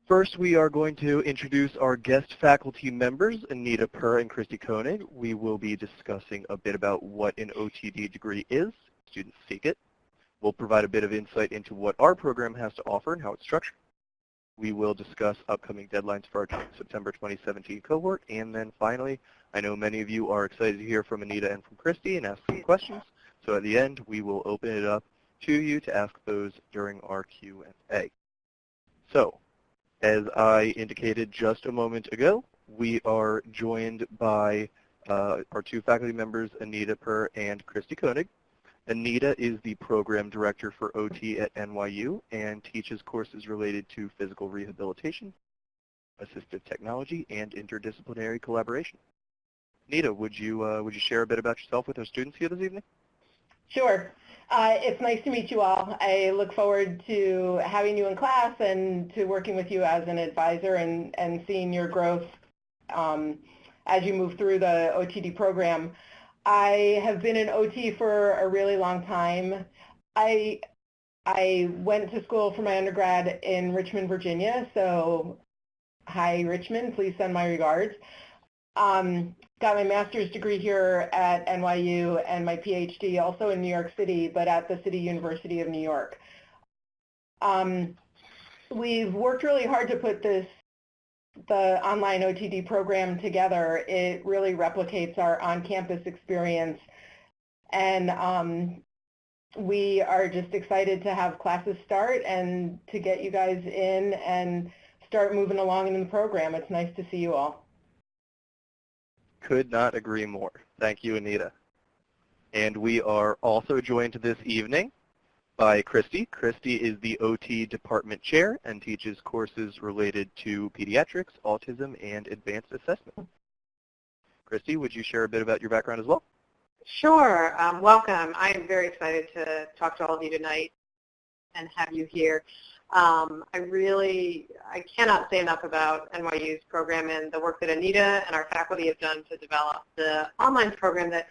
First, we are going to introduce our guest faculty members, Anita Purr and Christy Koenig. We will be discussing a bit about what an OTD degree is. Students seek it. We'll provide a bit of insight into what our program has to offer and how it's structured. We will discuss upcoming deadlines for our September 2017 cohort. And then finally, I know many of you are excited to hear from Anita and from Christy and ask some questions. So at the end, we will open it up to you to ask those during our Q&A. So, as I indicated just a moment ago, we are joined by our two faculty members, Anita Purr and Christy Koenig. Anita is the program director for OT at NYU and teaches courses related to physical rehabilitation, assistive technology, and interdisciplinary collaboration. Anita, would you share a bit about yourself with our students here this evening? Sure. It's nice to meet you all. I look forward to having you in class and to working with you as an advisor and seeing your growth as you move through the OTD program. I have been in OT for a really long time. I went to school for my undergrad in Richmond, Virginia, so hi Richmond, please send my regards. Got my master's degree here at NYU and my PhD also in New York City, but at the City University of New York. We've worked really hard to put the online OTD program together. It really replicates our on-campus experience, and we are just excited to have classes start and to get you guys in and start moving along in the program. It's nice to see you all. Could not agree more. Thank you, Anita. And we are also joined this evening by Christy. Christy is the OT department chair and teaches courses related to pediatrics, autism, and advanced assessment. Christy, would you share a bit about your background as well? Sure. Welcome. I am very excited to talk to all of you tonight and have you here. I cannot say enough about NYU's program and the work that Anita and our faculty have done to develop the online program that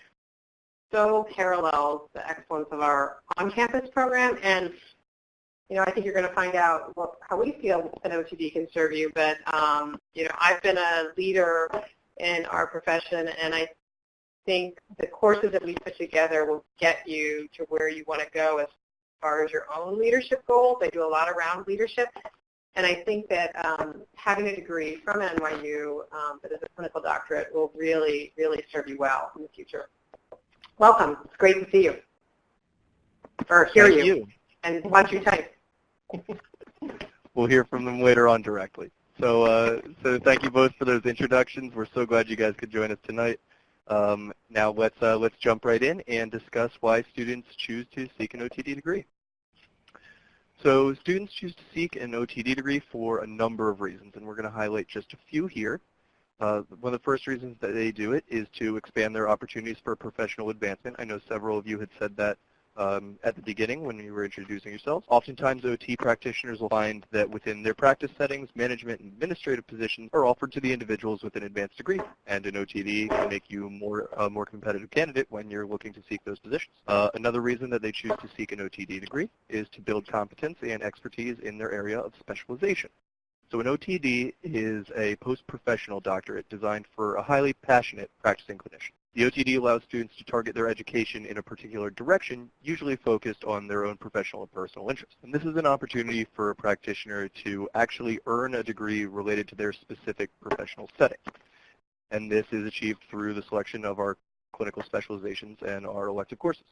so parallels the excellence of our on-campus program. And, you know, I think you're going to find out how we feel an OTD can serve you. But, you know, I've been a leader in our profession, and I think the courses that we put together will get you to where you want to go as far as your own leadership goals. They do a lot around leadership. And I think that having a degree from NYU that is a clinical doctorate will really, really serve you well in the future. Welcome. It's great to see you. Or hear you. And watch you type. We'll hear from them later on directly. So thank you both for those introductions. We're so glad you guys could join us tonight. Now let's jump right in and discuss why students choose to seek an OTD degree. So students choose to seek an OTD degree for a number of reasons, and we're going to highlight just a few here. One of the first reasons that they do it is to expand their opportunities for professional advancement. I know several of you had said that at the beginning when you were introducing yourselves. Oftentimes OT practitioners will find that within their practice settings, management and administrative positions are offered to the individuals with an advanced degree, and an OTD can make you a more competitive candidate when you're looking to seek those positions. Another reason that they choose to seek an OTD degree is to build competence and expertise in their area of specialization. So an OTD is a post-professional doctorate designed for a highly passionate practicing clinician. The OTD allows students to target their education in a particular direction, usually focused on their own professional and personal interests. And this is an opportunity for a practitioner to actually earn a degree related to their specific professional setting. And this is achieved through the selection of our clinical specializations and our elective courses.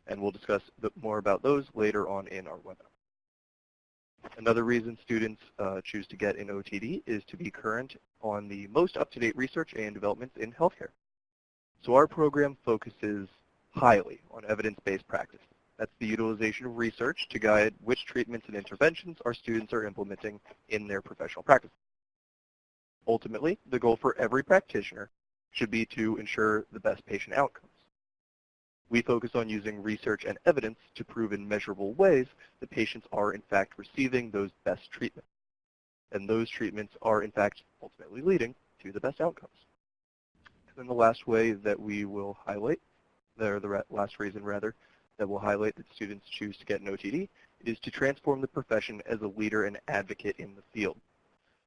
And we'll discuss more about those later on in our webinar. Another reason students choose to get an OTD is to be current on the most up-to-date research and developments in healthcare. So our program focuses highly on evidence-based practice. That's the utilization of research to guide which treatments and interventions our students are implementing in their professional practice. Ultimately, the goal for every practitioner should be to ensure the best patient outcomes. We focus on using research and evidence to prove in measurable ways that patients are in fact receiving those best treatments. And those treatments are in fact ultimately leading to the best outcomes. And then the last way that we will highlight, or the last reason rather, that we'll highlight that students choose to get an OTD is to transform the profession as a leader and advocate in the field.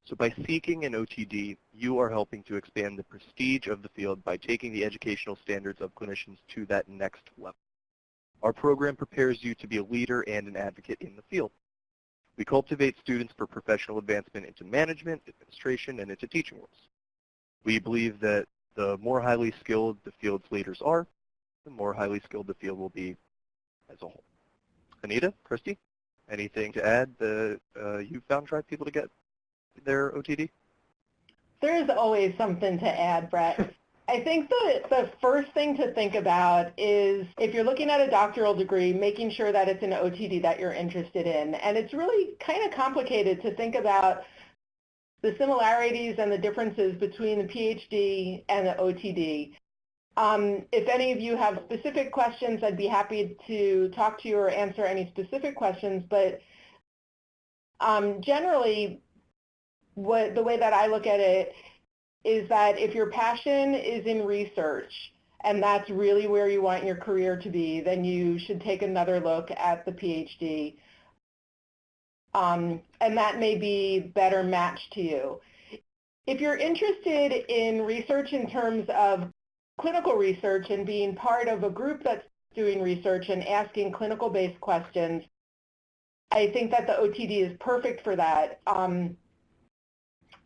So by seeking an OTD, you are helping to expand the prestige of the field by taking the educational standards of clinicians to that next level. Our program prepares you to be a leader and an advocate in the field. We cultivate students for professional advancement into management, administration, and into teaching roles. We believe that the more highly skilled the field's leaders are, the more highly skilled the field will be as a whole. Anita, Christy, anything to add that you found drive people to get their OTD? There's always something to add, Brett. I think the first thing to think about is if you're looking at a doctoral degree, making sure that it's an OTD that you're interested in. And it's really kind of complicated to think about the similarities and the differences between the PhD and the OTD. If any of you have specific questions, I'd be happy to talk to you or answer any specific questions. But generally, the way that I look at it is that if your passion is in research and that's really where you want your career to be, then you should take another look at the PhD. And that may be better matched to you. If you're interested in research in terms of clinical research and being part of a group that's doing research and asking clinical-based questions, I think that the OTD is perfect for that.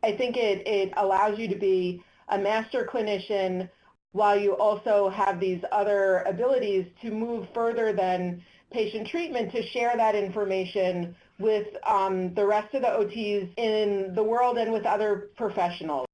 I think it allows you to be a master clinician while you also have these other abilities to move further than patient treatment, to share that information with the rest of the OTs in the world and with other professionals.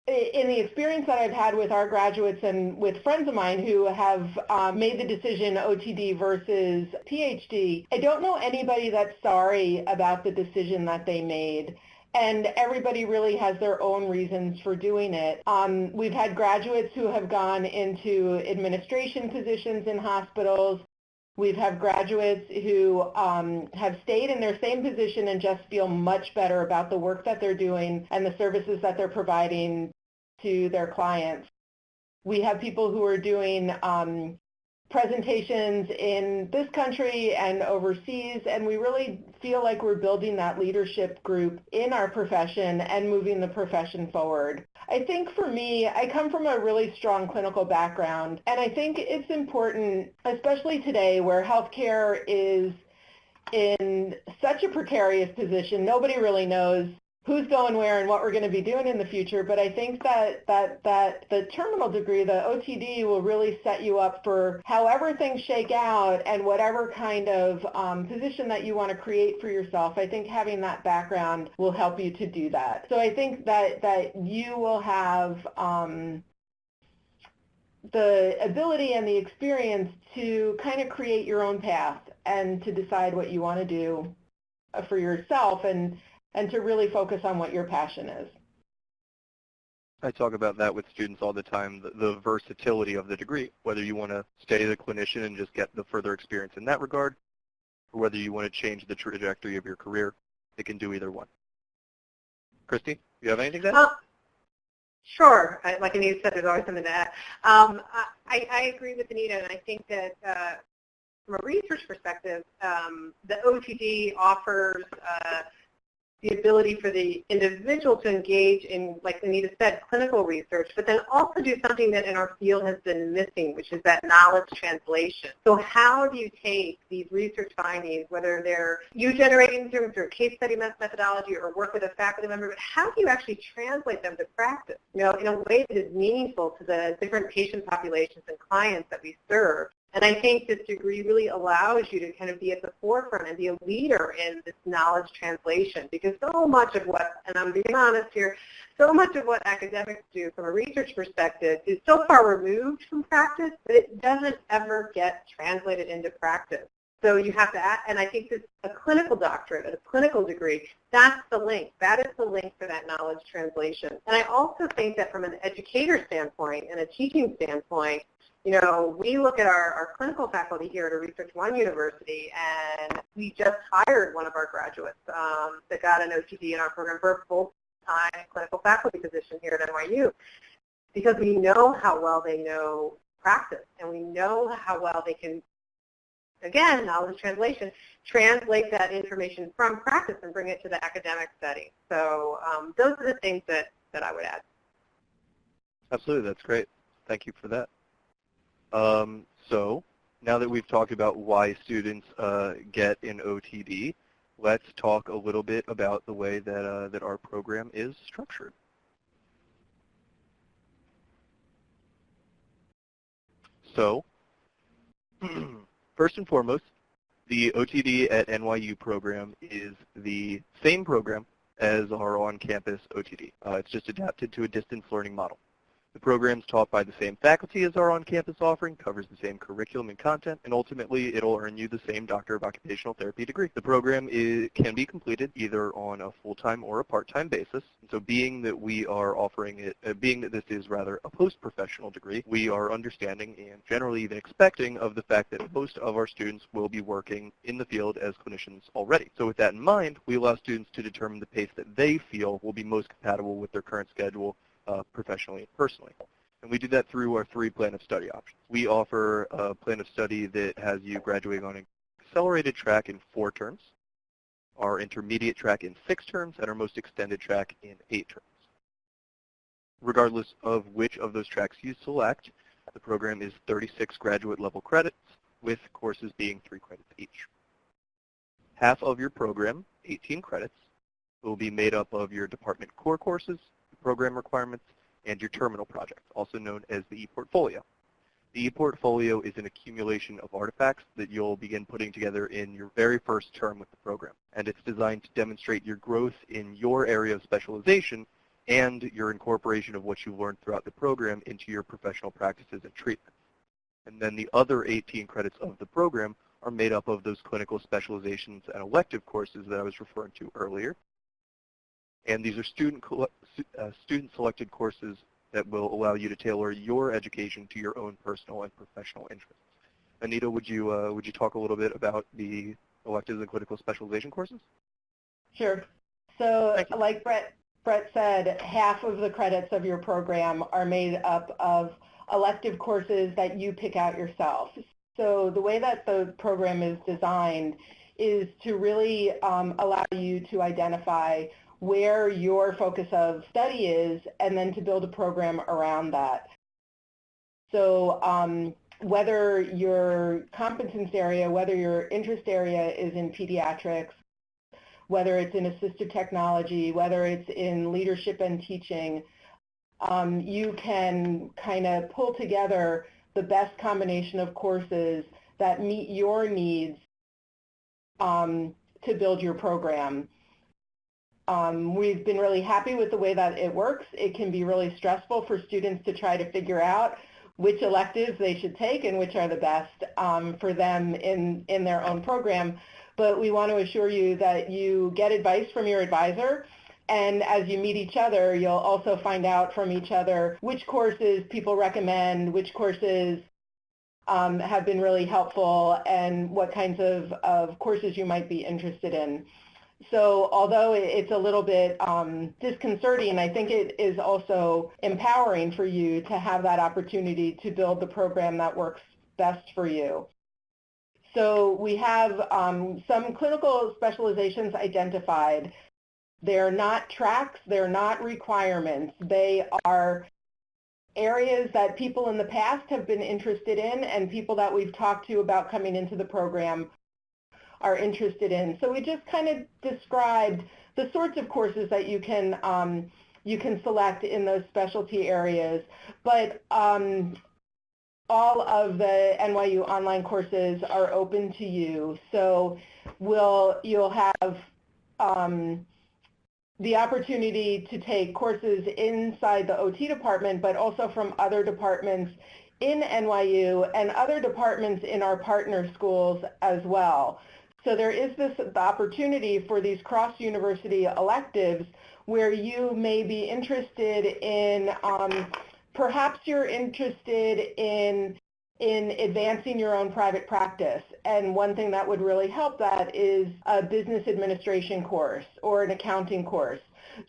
In the experience that I've had with our graduates and with friends of mine who have made the decision OTD versus PhD, I don't know anybody that's sorry about the decision that they made. And everybody really has their own reasons for doing it. We've had graduates who have gone into administration positions in hospitals. We've had graduates who have stayed in their same position and just feel much better about the work that they're doing and the services that they're providing to their clients. We have people who are doing presentations in this country and overseas, and we really feel like we're building that leadership group in our profession and moving the profession forward. I think for me, I come from a really strong clinical background, and I think it's important, especially today where healthcare is in such a precarious position. Nobody really knows who's going where and what we're going to be doing in the future, but I think that the terminal degree, the OTD, will really set you up for however things shake out and whatever kind of position that you want to create for yourself. I think having that background will help you to do that. So I think that you will have the ability and the experience to kind of create your own path and to decide what you want to do for yourself and to really focus on what your passion is. I talk about that with students all the time, the versatility of the degree, whether you want to stay the clinician and just get the further experience in that regard, or whether you want to change the trajectory of your career. It can do either one. Christy, you have anything to add? Sure. Like Anita said, there's always something to add. I agree with Anita, and I think that from a research perspective, the OTD offers the ability for the individual to engage in, like Anita said, clinical research, but then also do something that in our field has been missing, which is that knowledge translation. So how do you take these research findings, whether they're you generating through case study methodology or work with a faculty member, but how do you actually translate them to practice, in a way that is meaningful to the different patient populations and clients that we serve? And I think this degree really allows you to kind of be at the forefront and be a leader in this knowledge translation, because so much of what, and I'm being honest here, so much of what academics do from a research perspective is so far removed from practice that it doesn't ever get translated into practice. So you have to, and I think this a clinical doctorate, a clinical degree, that's the link. That is the link for that knowledge translation. And I also think that from an educator standpoint and a teaching standpoint, we look at our clinical faculty here at a Research One University, and we just hired one of our graduates that got an OTD in our program for a full-time clinical faculty position here at NYU, because we know how well they know practice, and we know how well they can again, knowledge translation, translate that information from practice and bring it to the academic setting. So those are the things that I would add. Absolutely, that's great. Thank you for that. So now that we've talked about why students get an OTD, let's talk a little bit about the way that, that our program is structured. So, first and foremost, the OTD at NYU program is the same program as our on-campus OTD. It's just adapted to a distance learning model. The program is taught by the same faculty as our on-campus offering, covers the same curriculum and content, and ultimately it'll earn you the same Doctor of Occupational Therapy degree. The program can be completed either on a full-time or a part-time basis. And so being that we are offering it, being that this is rather a post-professional degree, we are understanding and generally even expecting of the fact that most of our students will be working in the field as clinicians already. So with that in mind, we allow students to determine the pace that they feel will be most compatible with their current schedule professionally and personally. And we do that through our 3 plan of study options. We offer a plan of study that has you graduating on an accelerated track in 4 terms, our intermediate track in 6 terms, and our most extended track in 8 terms. Regardless of which of those tracks you select, the program is 36 graduate level credits, with courses being 3 credits each. Half of your program, 18 credits, will be made up of your department core courses, program requirements, and your terminal project, also known as the e-portfolio. The e-portfolio is an accumulation of artifacts that you'll begin putting together in your very first term with the program, and it's designed to demonstrate your growth in your area of specialization and your incorporation of what you've learned throughout the program into your professional practices and treatments. And then the other 18 credits of the program are made up of those clinical specializations and elective courses that I was referring to earlier. And these are student-selected courses that will allow you to tailor your education to your own personal and professional interests. Anita, would you talk a little bit about the electives and clinical specialization courses? Sure. So like Brett said, half of the credits of your program are made up of elective courses that you pick out yourself. So the way that the program is designed is to really allow you to identify where your focus of study is, and then to build a program around that. So whether your competence area, whether your interest area is in pediatrics, whether it's in assistive technology, whether it's in leadership and teaching, you can kind of pull together the best combination of courses that meet your needs to build your program. We've been really happy with the way that it works. It can be really stressful for students to try to figure out which electives they should take and which are the best for them in their own program. But we want to assure you that you get advice from your advisor, and as you meet each other, you'll also find out from each other which courses people recommend, which courses have been really helpful, and what kinds of courses you might be interested in. So although it's a little bit disconcerting, I think it is also empowering for you to have that opportunity to build the program that works best for you. So we have some clinical specializations identified. They're not tracks, they're not requirements. They are areas that people in the past have been interested in and people that we've talked to about coming into the program are interested in. So we just kind of described the sorts of courses that you can select in those specialty areas, but all of the NYU online courses are open to you. So you'll have the opportunity to take courses inside the OT department, but also from other departments in NYU and other departments in our partner schools as well. So there is the opportunity for these cross-university electives where you may be interested in, perhaps you're interested in in advancing your own private practice. And one thing that would really help that is a business administration course or an accounting course.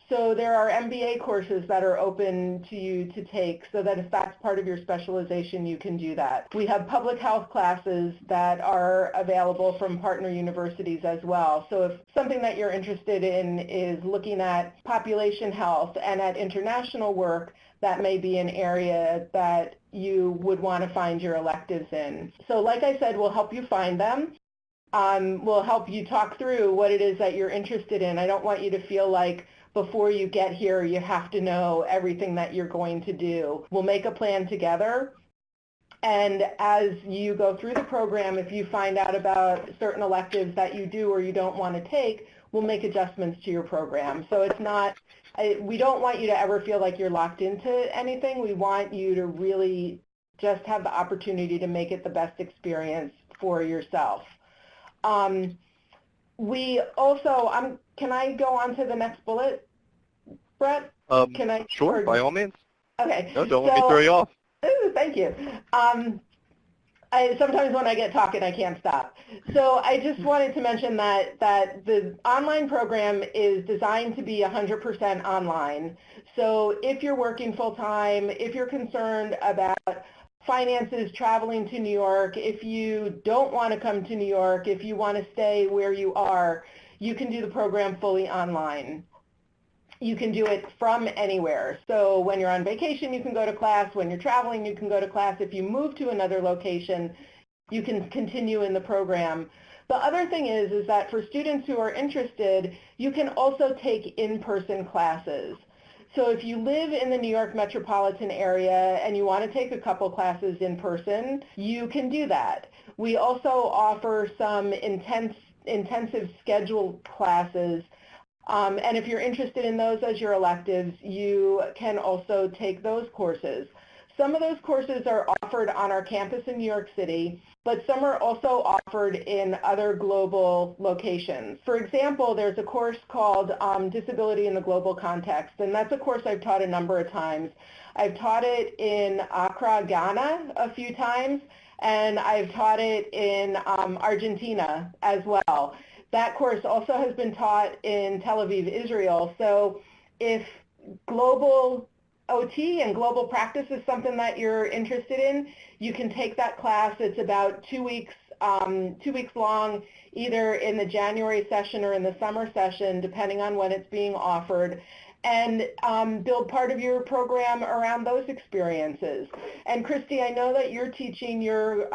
So there are MBA courses that are open to you to take, so that if that's part of your specialization, you can do that. We have public health classes that are available from partner universities as well. So if something that you're interested in is looking at population health and at international work, that may be an area that you would want to find your electives in. So like I said, we'll help you find them. We'll help you talk through what it is that you're interested in. I don't want you to feel like before you get here, you have to know everything that you're going to do. We'll make a plan together. And as you go through the program, if you find out about certain electives that you do or you don't want to take, we'll make adjustments to your program. So it's not, we don't want you to ever feel like you're locked into anything. We want you to really just have the opportunity to make it the best experience for yourself. We also, can I go on to the next bullet, Brett? Can I? Sure, by all means. Okay. No, don't let me throw you off. Thank you. Sometimes when I get talking, I can't stop. So I just wanted to mention that the online program is designed to be 100% online. So if you're working full-time, if you're concerned about finances, traveling to New York, if you don't want to come to New York, if you want to stay where you are, you can do the program fully online. You can do it from anywhere. So when you're on vacation, you can go to class. When you're traveling, you can go to class. If you move to another location, you can continue in the program. The other thing is that for students who are interested, you can also take in-person classes. So if you live in the New York metropolitan area and you want to take a couple classes in person, you can do that. We also offer some intensive scheduled classes. And if you're interested in those as your electives, you can also take those courses. Some of those courses are offered on our campus in New York City, but some are also offered in other global locations. For example, there's a course called Disability in the Global Context, and that's a course I've taught a number of times. I've taught it in Accra, Ghana a few times, and I've taught it in Argentina as well. That course also has been taught in Tel Aviv, Israel. So if global OT and global practice is something that you're interested in, you can take that class. It's about 2 weeks long, either in the January session or in the summer session, depending on when it's being offered, and build part of your program around those experiences. And Christy, I know that you're teaching your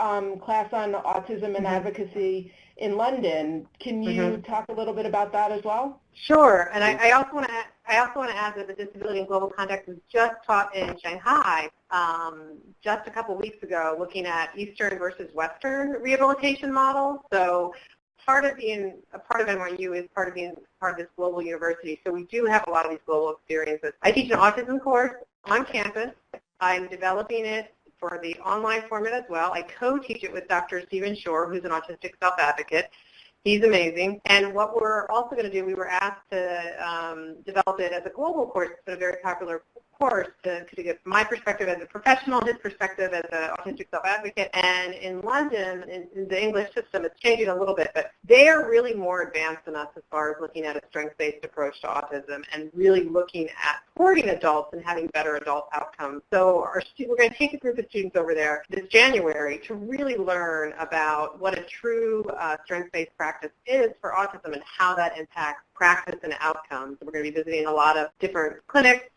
class on autism and advocacy in London. Can you talk a little bit about that as well? Sure, and I also want to add that the Disability in Global Context was just taught in Shanghai just a couple weeks ago, looking at Eastern versus Western rehabilitation models. So part of NYU is part of being part of this global university. So we do have a lot of these global experiences. I teach an autism course on campus. I'm developing it for the online format as well. I co-teach it with Dr. Stephen Shore, who's an autistic self-advocate. He's amazing. And what we're also going to do, we were asked to develop it as a global course. It's been a very popular course to get my perspective as a professional, his perspective as an autistic self-advocate. And in London, in the English system, it's changing a little bit, but they are really more advanced than us as far as looking at a strengths-based approach to autism and really looking at supporting adults and having better adult outcomes. So we're going to take a group of students over there this January to really learn about what a true strengths-based practice is for autism and how that impacts practice and outcomes. We're going to be visiting a lot of different clinics,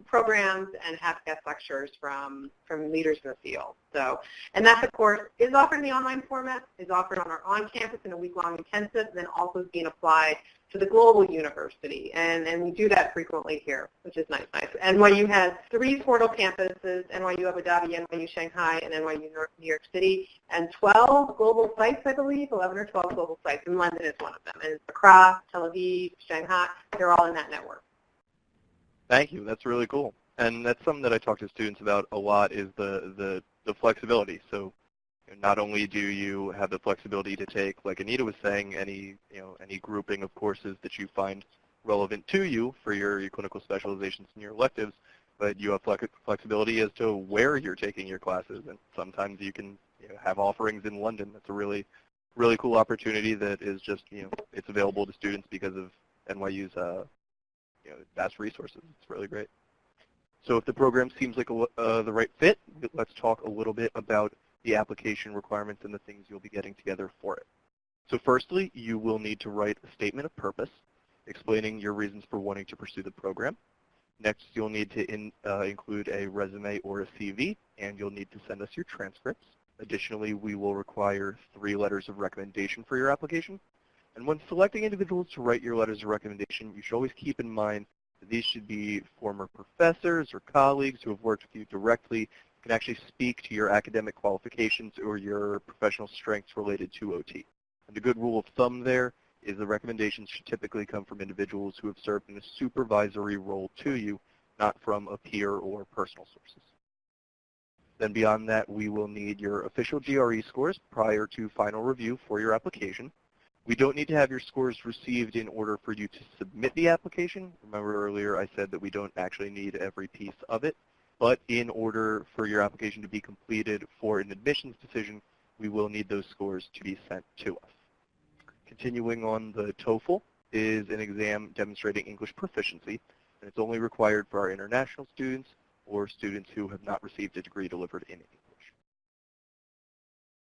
programs, and have guest lectures from leaders in the field. So, and that, of course, is offered in the online format, is offered on our on-campus in a week-long intensive, and then also is being applied to the global university. And we do that frequently here, which is nice. NYU has 3 portal campuses, NYU Abu Dhabi, NYU Shanghai, and NYU New York City, and 12 global sites, I believe, 11 or 12 global sites, and London is one of them. And it's Accra, Tel Aviv, Shanghai, they're all in that network. Thank you. That's really cool. And that's something that I talk to students about a lot is the flexibility. So not only do you have the flexibility to take, like Anita was saying, any grouping of courses that you find relevant to you for your clinical specializations and your electives, but you have flexibility as to where you're taking your classes, and sometimes you can have offerings in London. That's a really, really cool opportunity that is just, it's available to students because of NYU's, vast resources. It's really great. So if the program seems like the right fit, let's talk a little bit about the application requirements and the things you'll be getting together for it. So firstly, you will need to write a statement of purpose explaining your reasons for wanting to pursue the program. Next, you'll need to include a resume or a CV, and you'll need to send us your transcripts. Additionally, we will require 3 letters of recommendation for your application. And when selecting individuals to write your letters of recommendation, you should always keep in mind that these should be former professors or colleagues who have worked with you directly, can actually speak to your academic qualifications or your professional strengths related to OT. And a good rule of thumb there is the recommendations should typically come from individuals who have served in a supervisory role to you, not from a peer or personal sources. Then beyond that, we will need your official GRE scores prior to final review for your application. We don't need to have your scores received in order for you to submit the application. Remember earlier I said that we don't actually need every piece of it, but in order for your application to be completed for an admissions decision, we will need those scores to be sent to us. Continuing on, the TOEFL is an exam demonstrating English proficiency, and it's only required for our international students or students who have not received a degree delivered in English.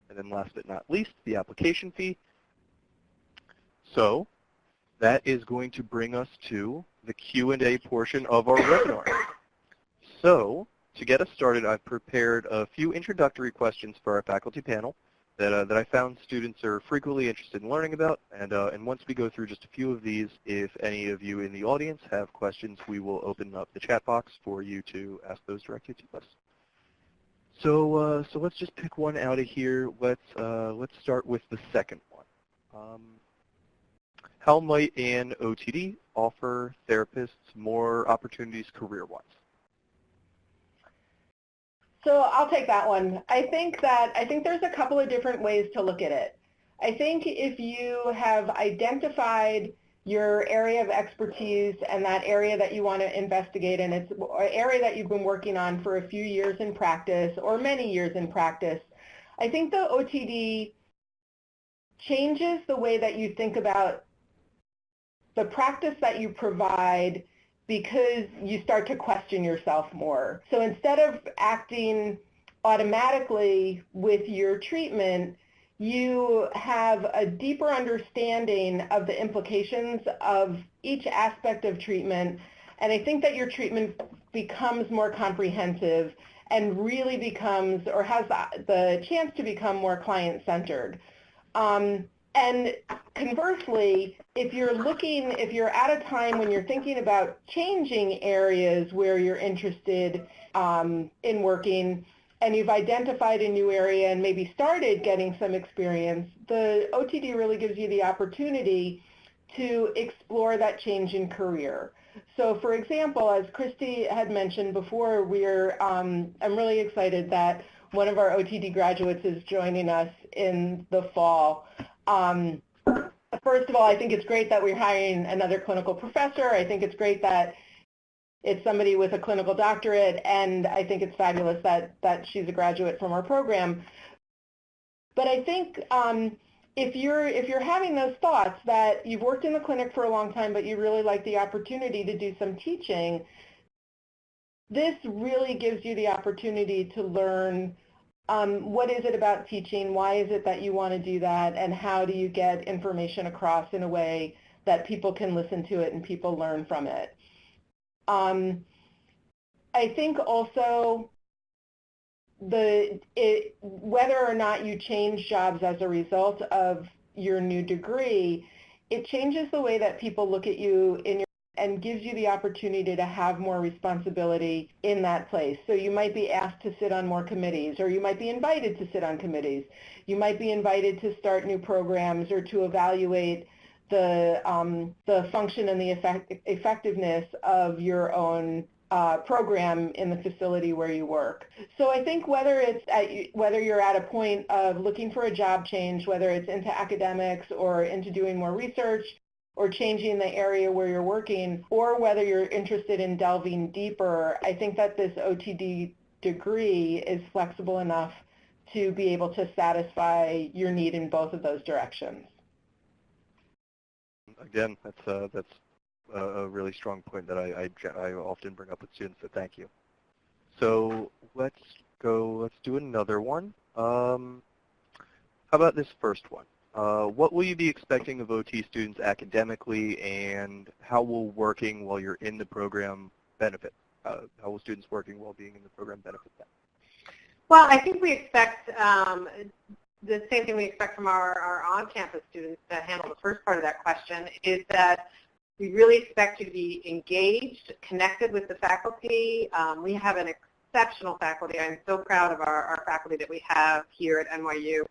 And then last but not least, the application fee. So that is going to bring us to the Q&A portion of our webinar. So to get us started, I've prepared a few introductory questions for our faculty panel that I found students are frequently interested in learning about. And once we go through just a few of these, if any of you in the audience have questions, we will open up the chat box for you to ask those directly to us. So let's just pick one out of here. Let's start with the second one. How might an OTD offer therapists more opportunities career-wise? So I'll take that one. I think there's a couple of different ways to look at it. I think if you have identified your area of expertise and that area that you want to investigate, and it's an area that you've been working on for a few years in practice or many years in practice, I think the OTD changes the way that you think about the practice that you provide because you start to question yourself more. So instead of acting automatically with your treatment, you have a deeper understanding of the implications of each aspect of treatment, and I think that your treatment becomes more comprehensive and really becomes, or has the chance to become, more client-centered. And conversely, if you're at a time when you're thinking about changing areas where you're interested in working, and you've identified a new area and maybe started getting some experience, the OTD really gives you the opportunity to explore that change in career. So for example, as Christy had mentioned before, I'm really excited that one of our OTD graduates is joining us in the fall. First of all, I think it's great that we're hiring another clinical professor. I think it's great that it's somebody with a clinical doctorate, and I think it's fabulous that she's a graduate from our program. But I think if you're having those thoughts that you've worked in the clinic for a long time, but you really like the opportunity to do some teaching, this really gives you the opportunity to learn what is it about teaching, why is it that you want to do that, and how do you get information across in a way that people can listen to it and people learn from it. I think also whether or not you change jobs as a result of your new degree, it changes the way that people look at you and gives you the opportunity to have more responsibility in that place. So you might be asked to sit on more committees, or you might be invited to sit on committees. You might be invited to start new programs or to evaluate the function and the effectiveness of your own program in the facility where you work. So I think whether you're at a point of looking for a job change, whether it's into academics or into doing more research, or changing the area where you're working, or whether you're interested in delving deeper, I think that this OTD degree is flexible enough to be able to satisfy your need in both of those directions. Again, that's a really strong point that I often bring up with students, so thank you. So let's do another one. How about this first one? What will you be expecting of OT students academically, and how will working while you're in the program benefit? How will students working while being in the program benefit that? Well, I think we expect the same thing we expect from our on-campus students to handle the first part of that question, is that we really expect you to be engaged, connected with the faculty. We have an exceptional faculty. I'm so proud of our faculty that we have here at NYU.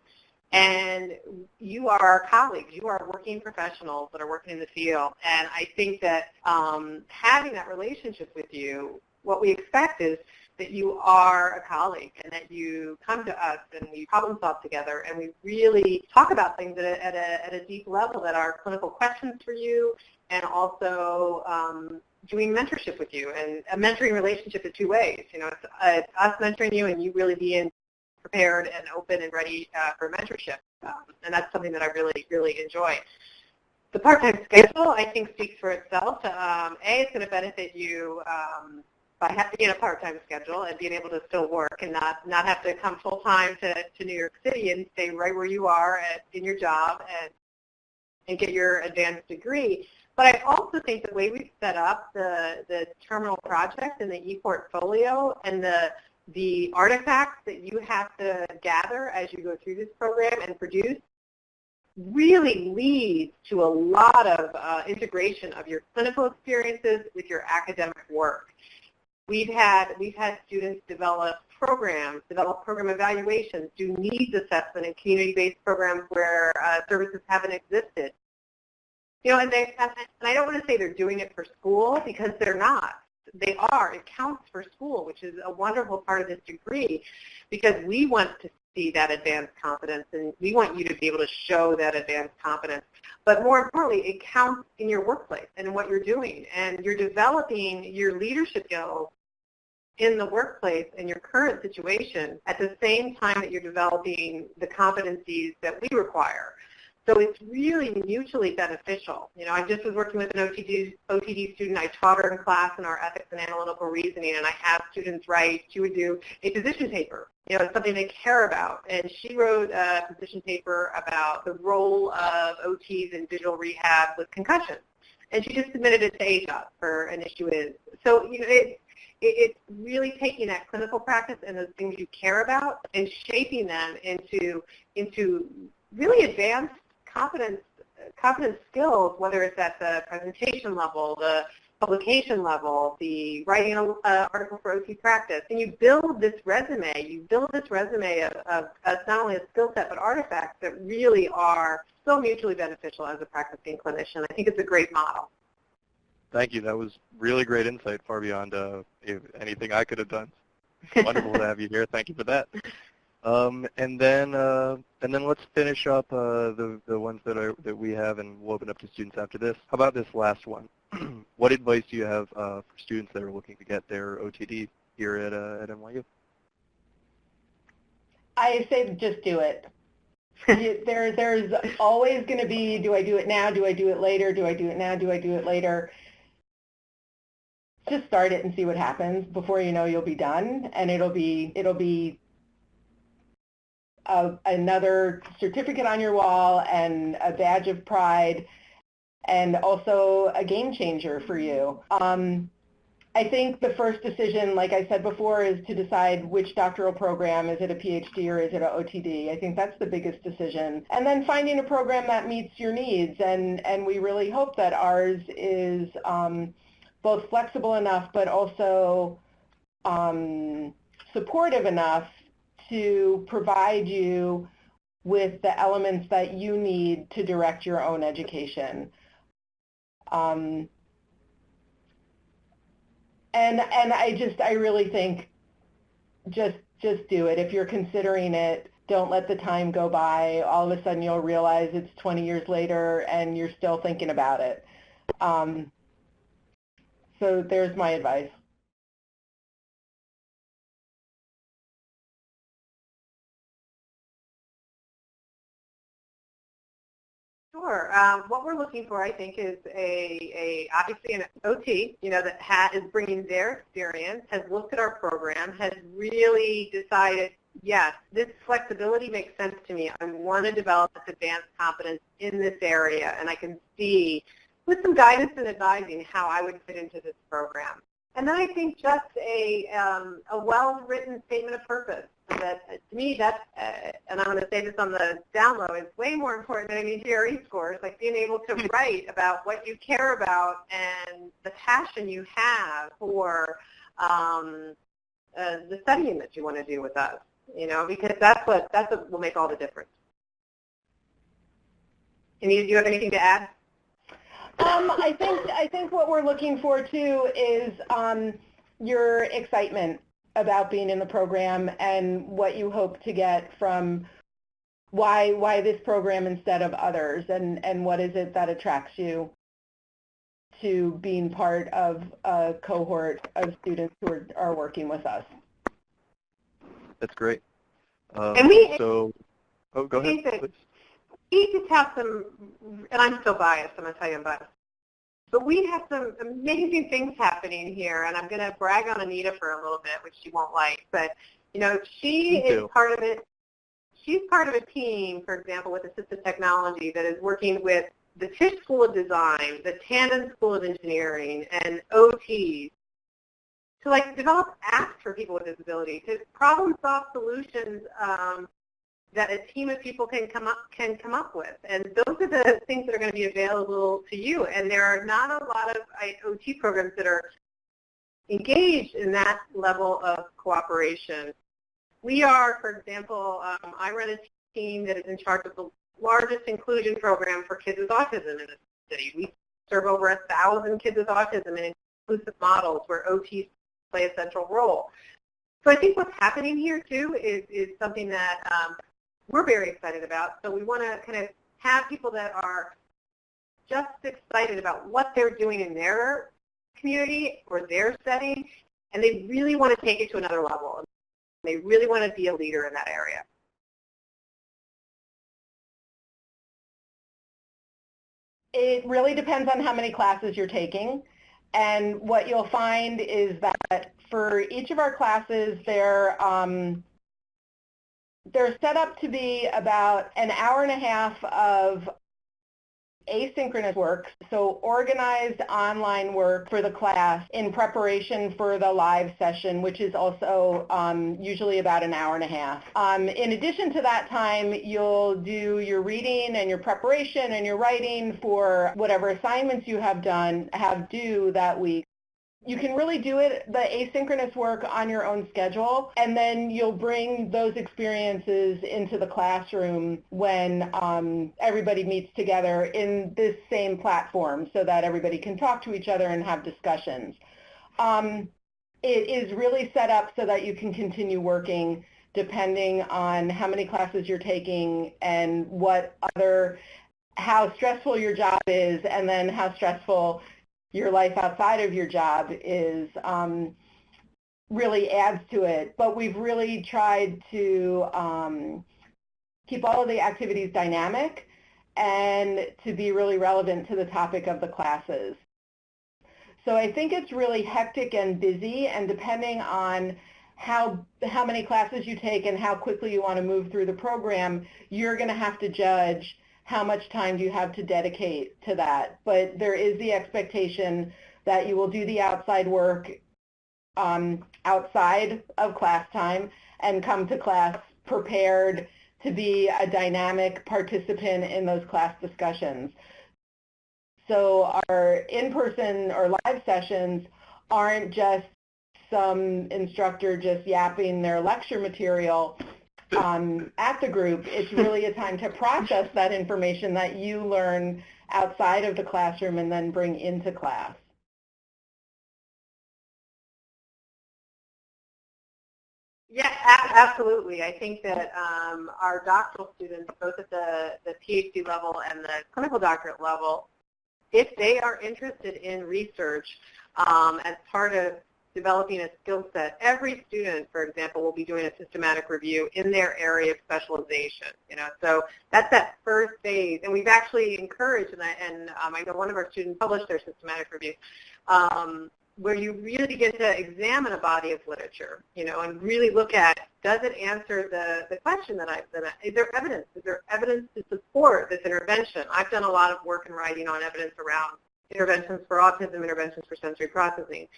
And you are our colleagues. You are working professionals that are working in the field. And I think that having that relationship with you, what we expect is that you are a colleague and that you come to us and we problem solve together and we really talk about things at a deep level that are clinical questions for you, and also doing mentorship with you. And a mentoring relationship is two ways. You know, it's us mentoring you and you really being prepared and open and ready for mentorship. And that's something that I really, really enjoy. The part-time schedule, I think, speaks for itself. It's going to benefit you by having a part-time schedule and being able to still work and not have to come full-time to New York City and stay right where you are in your job and get your advanced degree. But I also think the way we've set up the terminal project and the e-portfolio and the artifacts that you have to gather as you go through this program and produce really leads to a lot of integration of your clinical experiences with your academic work. We've had students develop programs, develop program evaluations, do needs assessment in community-based programs where services haven't existed. You know, and I don't want to say they're doing it for school, because they're not. They are. It counts for school, which is a wonderful part of this degree, because we want to see that advanced competence, and we want you to be able to show that advanced competence. But more importantly, it counts in your workplace and in what you're doing, and you're developing your leadership skills in the workplace in your current situation at the same time that you're developing the competencies that we require. So it's really mutually beneficial. You know, I just was working with an OTD student. I taught her in class in our ethics and analytical reasoning, and I have students write. She would do a position paper. You know, it's something they care about. And she wrote a position paper about the role of OTs in digital rehab with concussion. And she just submitted it to AJOP for an issue is. So, you know, it's really taking that clinical practice and those things you care about and shaping them into really advanced competence skills, whether it's at the presentation level, the publication level, the writing an article for OT practice, and you build this resume. You build this resume of not only a skill set but artifacts that really are so mutually beneficial as a practicing clinician. I think it's a great model. Thank you. That was really great insight, far beyond anything I could have done. Wonderful to have you here. Thank you for that. And then let's finish up the ones that we have, and we'll open up to students after this. How about this last one? What advice do you have for students that are looking to get their OTD here at NYU? I say just do it. There's always going to be, do I do it now? Do I do it later? Do I do it now? Do I do it later? Just start it and see what happens. Before you know, you'll be done, and it'll be another certificate on your wall and a badge of pride, and also a game changer for you. I think the first decision, like I said before, is to decide which doctoral program. Is it a PhD or is it an OTD? I think that's the biggest decision. And then finding a program that meets your needs. And we really hope that ours is both flexible enough but also supportive enough to provide you with the elements that you need to direct your own education. And I really think just do it. If you're considering it, Don't let the time go by. All of a sudden you'll realize it's 20 years later and you're still thinking about it. So there's my advice. Sure. What we're looking for, I think, is obviously an OT, that is bringing their experience, has looked at our program, has really decided, yes, this flexibility makes sense to me. I want to develop this advanced competence in this area, and I can see, with some guidance and advising, how I would fit into this program. And then I think just a well-written statement of purpose. That, to me, that's, and I'm going to say this on the down low, is way more important than any GRE scores, like being able to write about what you care about and the passion you have for the studying that you want to do with us, because that's what will make all the difference. And do you have anything to add? I think what we're looking for too is your excitement about being in the program and what you hope to get from why this program instead of others, and what is it that attracts you to being part of a cohort of students who are working with us. That's great. Go ahead, please. We just have some, and I'm so biased, I'm going to tell you I'm biased, but we have some amazing things happening here, and I'm going to brag on Anita for a little bit, which she won't like, but, she is part of it. She's part of a team, for example, with Assistive Technology that is working with the Tisch School of Design, the Tandon School of Engineering, and OTs to develop apps for people with disability, to problem solve solutions that a team of people can come up with. And those are the things that are going to be available to you. And there are not a lot of OT programs that are engaged in that level of cooperation. We are, for example, I run a team that is in charge of the largest inclusion program for kids with autism in the city. We serve over 1,000 kids with autism in inclusive models where OTs play a central role. So I think what's happening here, too, is something that we're very excited about. So we want to kind of have people that are just excited about what they're doing in their community or their setting, and they really want to take it to another level. They really want to be a leader in that area. It really depends on how many classes you're taking. And what you'll find is that for each of our classes, they're set up to be about an hour and a half of asynchronous work, so organized online work for the class in preparation for the live session, which is also usually about an hour and a half. In addition to that time, you'll do your reading and your preparation and your writing for whatever assignments you have due that week. You can really do the asynchronous work on your own schedule, and then you'll bring those experiences into the classroom when everybody meets together in this same platform so that everybody can talk to each other and have discussions. It is really set up so that you can continue working depending on how many classes you're taking and how stressful your job is, and then how stressful your life outside of your job is, really adds to it. But we've really tried to keep all of the activities dynamic and to be really relevant to the topic of the classes. So I think it's really hectic and busy, and depending on how many classes you take and how quickly you want to move through the program, you're going to have to judge how much time do you have to dedicate to that. But there is the expectation that you will do the outside work outside of class time and come to class prepared to be a dynamic participant in those class discussions. So our in-person or live sessions aren't just some instructor just yapping their lecture material at the group. It's really a time to process that information that you learn outside of the classroom and then bring into class. Yeah, absolutely. I think that our doctoral students, both at the PhD level and the clinical doctorate level, if they are interested in research as part of developing a skill set, every student, for example, will be doing a systematic review in their area of specialization. So that's that first phase, and we've actually encouraged, and I know one of our students published their systematic review, where you really get to examine a body of literature, and really look at, does it answer the question is there evidence? Is there evidence to support this intervention? I've done a lot of work and writing on evidence around interventions for autism, interventions for sensory processing.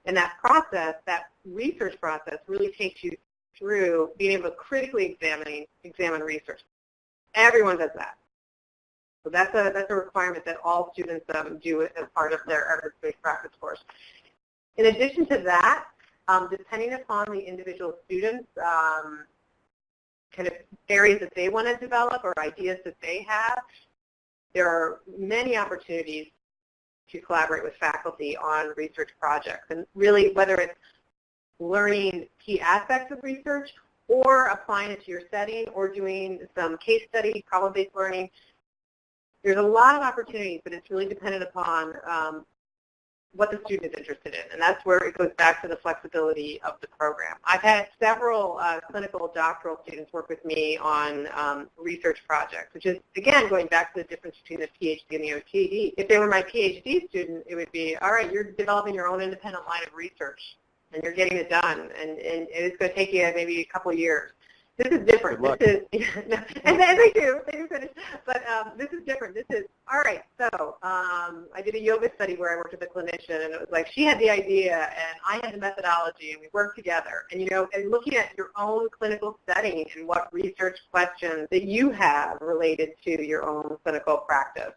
And that process, that research process, really takes you through being able to critically examine research. Everyone does that. So that's a requirement that all students do as part of their evidence-based practice course. In addition to that, depending upon the individual students, kind of areas that they want to develop or ideas that they have, there are many opportunities to collaborate with faculty on research projects. And really, whether it's learning key aspects of research or applying it to your setting or doing some case study, problem-based learning, there's a lot of opportunities, but it's really dependent upon what the student is interested in. And that's where it goes back to the flexibility of the program. I've had several clinical doctoral students work with me on research projects, which is, again, going back to the difference between the PhD and the OTD. If they were my PhD student, it would be, all right, you're developing your own independent line of research, and you're getting it done, and it's going to take you maybe a couple of years. This is different. This is, and they do finish. But this is different. This is, all right, so I did a yoga study where I worked with a clinician, and it was like she had the idea, and I had the methodology, and we worked together. And, and looking at your own clinical setting and what research questions that you have related to your own clinical practice.